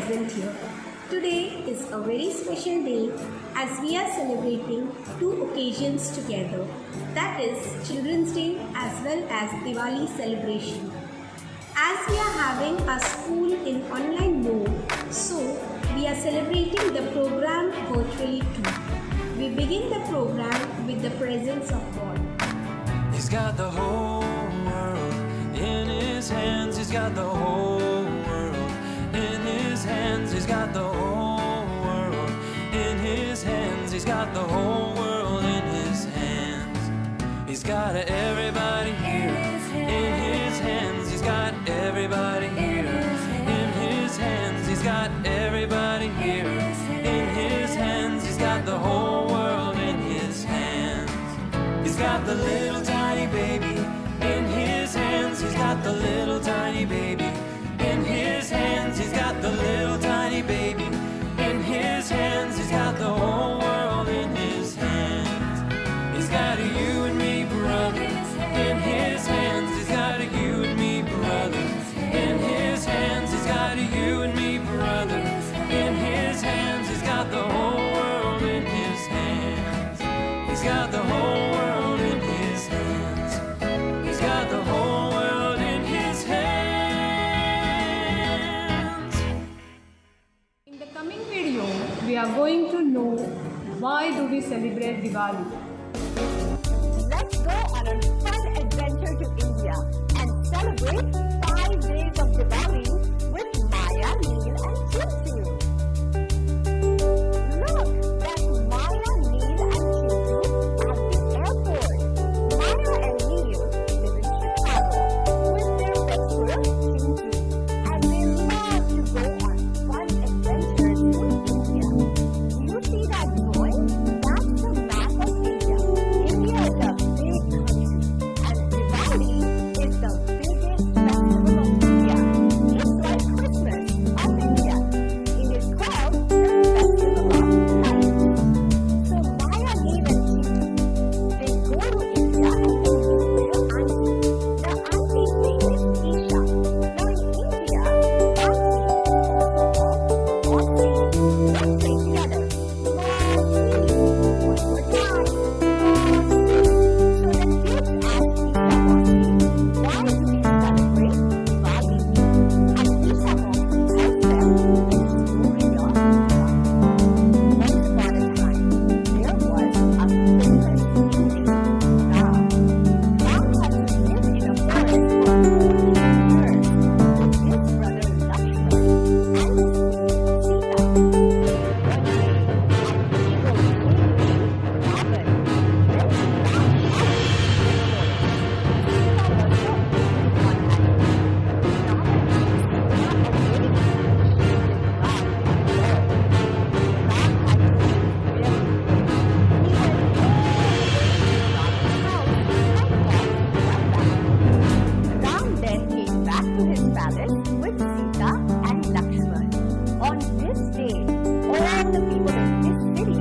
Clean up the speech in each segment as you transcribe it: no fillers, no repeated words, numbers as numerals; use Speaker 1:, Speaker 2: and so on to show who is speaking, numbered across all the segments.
Speaker 1: present here. Today is a very special day as we are celebrating two occasions together, that is Children's Day as well as Diwali celebration. As we are having our school in online mode, so we are celebrating the program virtually too. We begin the program with the presence of God.
Speaker 2: He's got the whole world in his hands. He's got the whole world in his hands. He's got the whole world in his hands. He's got the whole world in his hands. He's got everybody here in his hands. He's got everybody here in his hands. He's got everybody here in his hands. He's got the whole world in his hands. He's got the little tiny baby in his hands. He's got the little tiny baby in his hands. He's got the little tiny baby in his hands. He's got the whole world in his hands. He's got a you and me brother in his hands. He's got a you and me brother in his hands. He's got a you and me brother in his hands. He's got the whole world in his hands. He's got the whole world in his hands. He's got the whole world in his hands.
Speaker 1: In the coming video, we are going to know why do we celebrate Diwali.
Speaker 3: Let's go on a fun adventure to India and celebrate 5 days of Diwali with Maya, Neil and Chintu. Look, that's Maya, Neil and Chintu at the airport. Maya and Neil live in Chicago with their best friend Chintu, and they love to go on fun adventures to India. You see that drawing? That's the map of India. India is a big country, and Diwali is the biggest festival of India. It's like Christmas of India. It is called the Festival of Lights. So Maya, Neil and Chintu, they go to India and they meet their auntie. The auntie's name is Isha. Now in India, auntie is also called Mossy. Let's say together, Mossy. One more time, Mossy. So the kids ask Isha Mossy, why do we celebrate Diwali? And Isha Mossy tells them the story of Diwali. Once upon a time, there was a famous king named Ram. Ram had to live in a forest for 14 years with his brother Lakshman and his queen Sita. One day, an evil king named Ravan went to Ram house in the forest. Sita was the only one at home. Ravan took Sita away. She did Ram well. Ram had to be very brave. He went all the way to Ravan's house and brought Sita back. Ram then came back to his palace with Sita and Lakshman. On this day, all the people in his city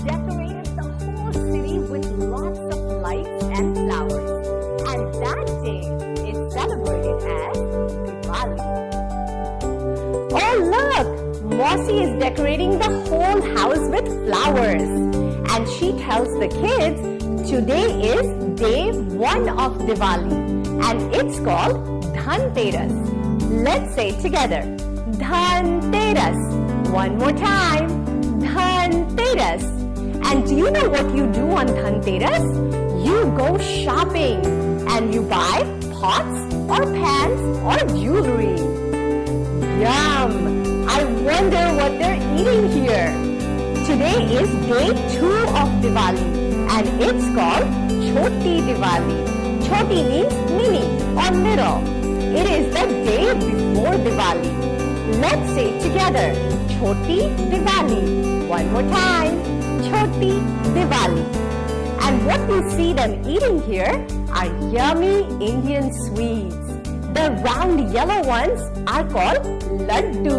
Speaker 3: decorated the whole city with lots of lights and flowers. And that day is celebrated as Diwali. Oh look! Mossy is decorating the whole house with flowers. And she tells the kids today is day 1 of Diwali and it's called Dhanteras. Let's say it together. Dhanteras. One more time. Dhanteras. And do you know what you do on Dhanteras? You go shopping and you buy pots or pans or jewelry. Yum! I wonder what they're eating here. Today is day 2 of Diwali and it's called Choti Diwali. Choti means mini or little. It is the day before Diwali. Let's say it together. Choti Diwali. One more time. Choti Diwali. And what you see them eating here are yummy Indian sweets. The round yellow ones are called laddu.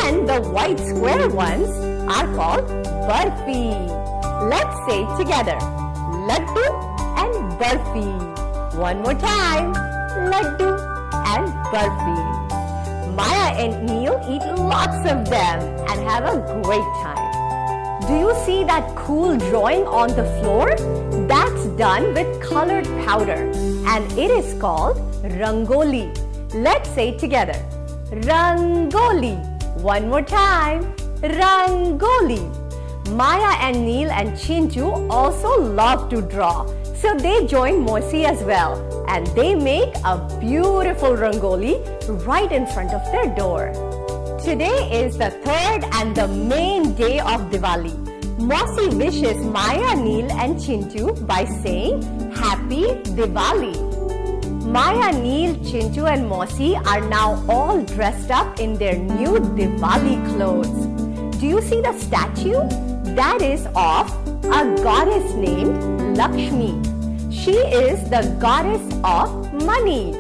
Speaker 3: And the white square ones are called barfi. Let's say it together. Laddu and barfi. One more time. Laddu and barfi.
Speaker 4: Maya and Neil eat lots of them and have a great time. Do you see that cool drawing on the floor? That's done with colored powder and it is called Rangoli. Let's say it together. Rangoli. One more time. Rangoli. Maya and Neil and Chintu also love to draw. So they join Mosi as well and they make a beautiful Rangoli right in front of their door. Today is the third and the main day of Diwali. Mosi wishes Maya, Neil and Chintu by saying Happy Diwali. Maya, Neil, Chintu and Mosi are now all dressed up in their new Diwali clothes. Do you see the statue? That is of a goddess named Lakshmi. She is the goddess of money.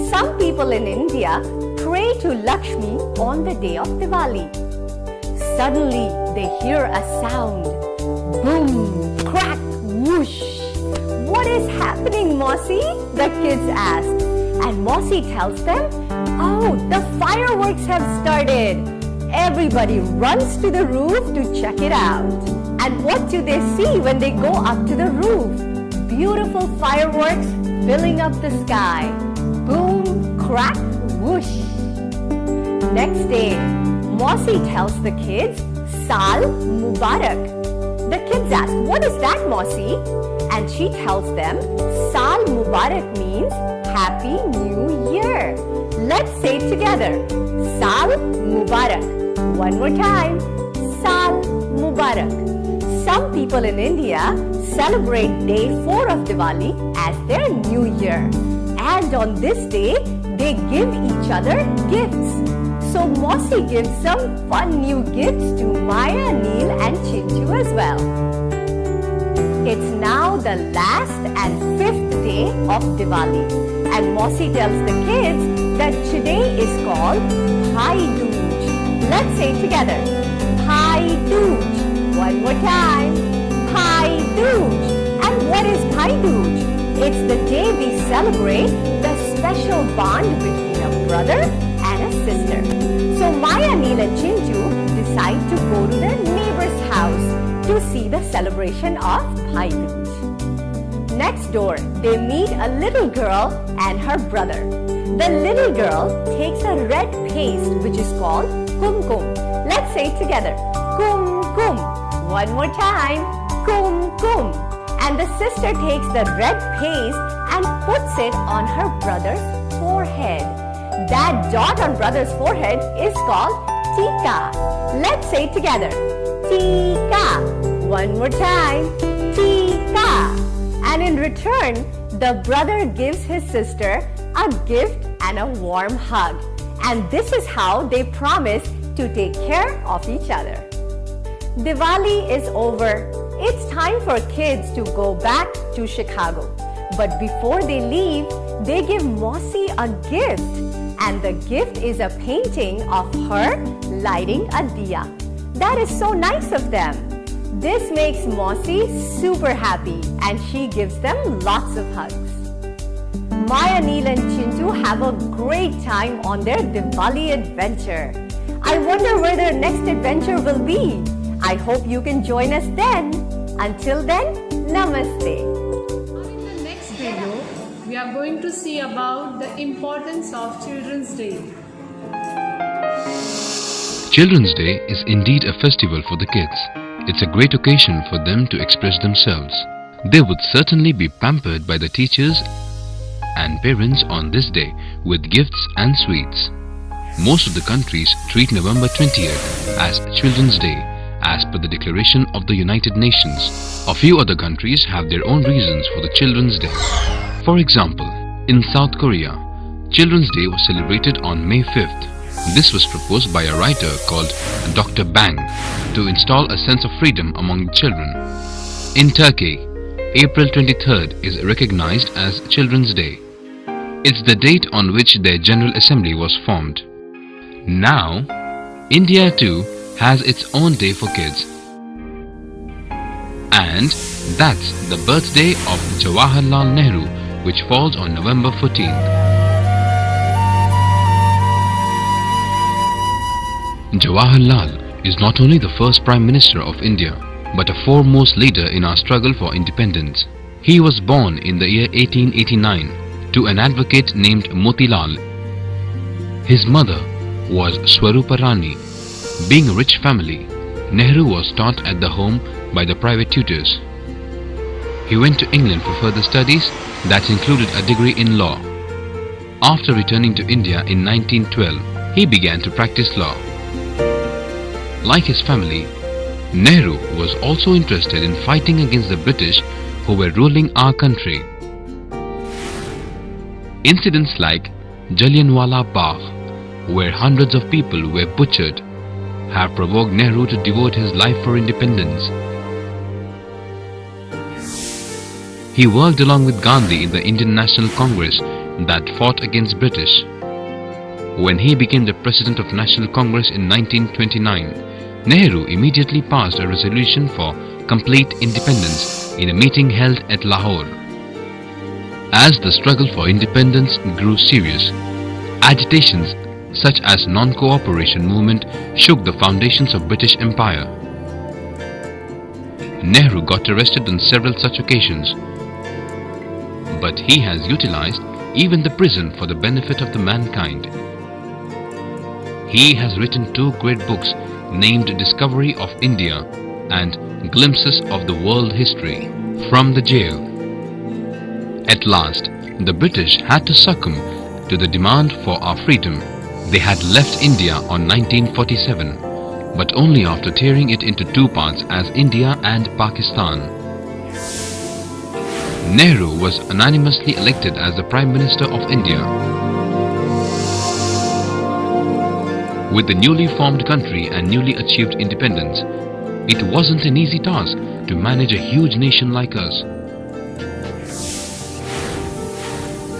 Speaker 4: Some people in India pray to Lakshmi on the day of Diwali. Suddenly they hear a sound. Boom, crack, whoosh. What is happening, Mosi? The kids ask. And Mosi tells them, oh, the fireworks have started. Everybody runs to the roof to check it out. And what do they see when they go up to the roof? Beautiful fireworks filling up the sky. Boom, crack, whoosh. Next day, Mosi tells the kids, Saal Mubarak. The kids ask, what is that, Mosi? And she tells them, Saal Mubarak means Happy New Year. Let's say it together. Saal Mubarak. One more time. Saal Mubarak. Some people in India celebrate day 4 of Diwali as their new year. And on this day, they give each other gifts. So Mosi gives some fun new gifts to Maya, Neil and Chintu as well. It's now the last and 5th day of Diwali. And Mosi tells the kids that today is called Bhai Dooj. Let's say it together. Bhai Dooj. One more time. Bhai Dooj. And what is Bhai Dooj? It's the day we celebrate the special bond between a brother and a sister. So Maya, Neil and Chintu decide to go to their neighbor's house to see the celebration of Bhai Dooj. Next door, they meet a little girl and her brother. The little girl takes a red paste which is called kumkum. Let's say it together. Kumkum. One more time. Kumkum. And the sister takes the red paste and puts it on her brother's forehead. That dot on brother's forehead is called tika. Let's say it together. Tika. One more time. Tika. And in return, the brother gives his sister a gift and a warm hug. And this is how they promise to take care of each other. Diwali is over. It's time for kids to go back to Chicago. But before they leave, they give Mosi a gift. And the gift is a painting of her lighting a diya. That is so nice of them. This makes Mosi super happy and she gives them lots of hugs. Maya, Neil and Chintu have a great time on their Diwali adventure. I wonder where their next adventure will be. I hope you can join us then. Until then, Namaste.
Speaker 5: In the next video, we are going to see about the importance of Children's Day.
Speaker 6: Children's Day is indeed a festival for the kids. It's a great occasion for them to express themselves. They would certainly be pampered by the teachers and parents on this day with gifts and sweets. Most of the countries treat November 20th as Children's Day as per the Declaration of the United Nations. A few other countries have their own reasons for the Children's Day. For example, in South Korea, Children's Day was celebrated on May 5th. This was proposed by a writer called Dr. Bang to install a sense of freedom among children. In Turkey, April 23rd is recognized as Children's Day. It's the date on which their General Assembly was formed. Now, India too has its own day for kids. And that's the birthday of Jawaharlal Nehru, which falls on November 14th. Jawaharlal is not only the first Prime Minister of India, but a foremost leader in our struggle for independence. He was born in the year 1889 to an advocate named Motilal. His mother was Swarupa Rani. Being a rich family, Nehru was taught at the home by the private tutors. He went to England for further studies that included a degree in law. After returning to India in 1912, he began to practice law. Like his family, Nehru was also interested in fighting against the British who were ruling our country. Incidents like Jallianwala Bagh, where hundreds of people were butchered, have provoked Nehru to devote his life for independence. He worked along with Gandhi in the Indian National Congress that fought against British. When he became the President of National Congress in 1929, Nehru immediately passed a resolution for complete independence in a meeting held at Lahore. As the struggle for independence grew serious, agitations such as non-cooperation movement shook the foundations of British Empire. Nehru got arrested on several such occasions, but he has utilized even the prison for the benefit of the mankind. He has written two great books named Discovery of India and Glimpses of the World History from the jail. At last, the British had to succumb to the demand for our freedom. They had left India on 1947, but only after tearing it into two parts as India and Pakistan. Nehru was unanimously elected as the Prime Minister of India. With the newly formed country and newly achieved independence, it wasn't an easy task to manage a huge nation like us.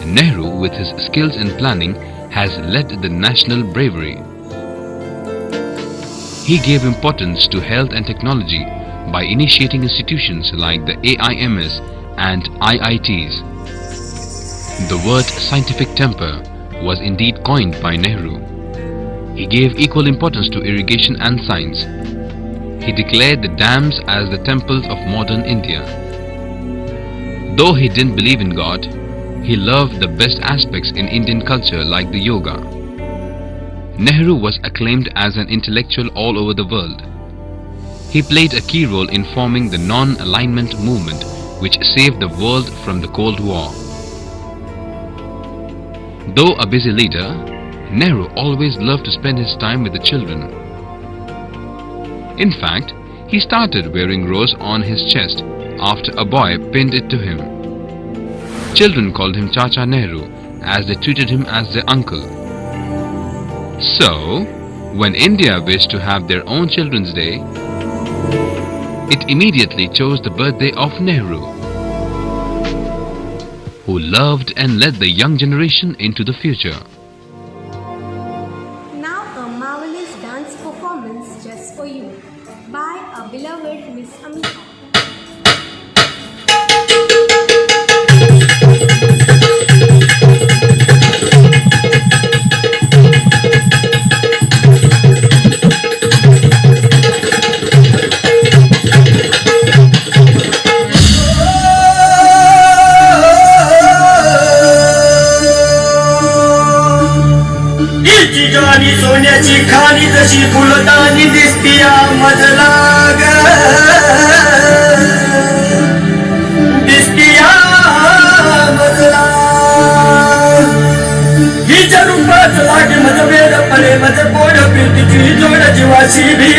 Speaker 6: Nehru, with his skills in planning, has led the national bravery. He gave importance to health and technology by initiating institutions like the AIMS and IITs. The word scientific temper was indeed coined by Nehru. He gave equal importance to irrigation and science. He declared the dams as the temples of modern India. Though he didn't believe in God, he loved the best aspects in Indian culture like the yoga. Nehru was acclaimed as an intellectual all over the world. He played a key role in forming the non-alignment movement which saved the world from the Cold War. Though a busy leader, Nehru always loved to spend his time with the children. In fact, he started wearing rose on his chest after a boy pinned it to him. Children called him Chacha Nehru as they treated him as their uncle. So, when India wished to have their own Children's Day, it immediately chose the birthday of Nehru, who loved and led the young generation into the future.
Speaker 1: Now a marvelous dance performance just for you by our beloved Miss Amita.
Speaker 7: जानी सोन्याची खाली जशी फुलदानी दिसतीया मजला ग दिसतीया मजला हिच्या रूपात लागे मज वेळ पडे मज पोड पिरतीची जोड जीवाशी भी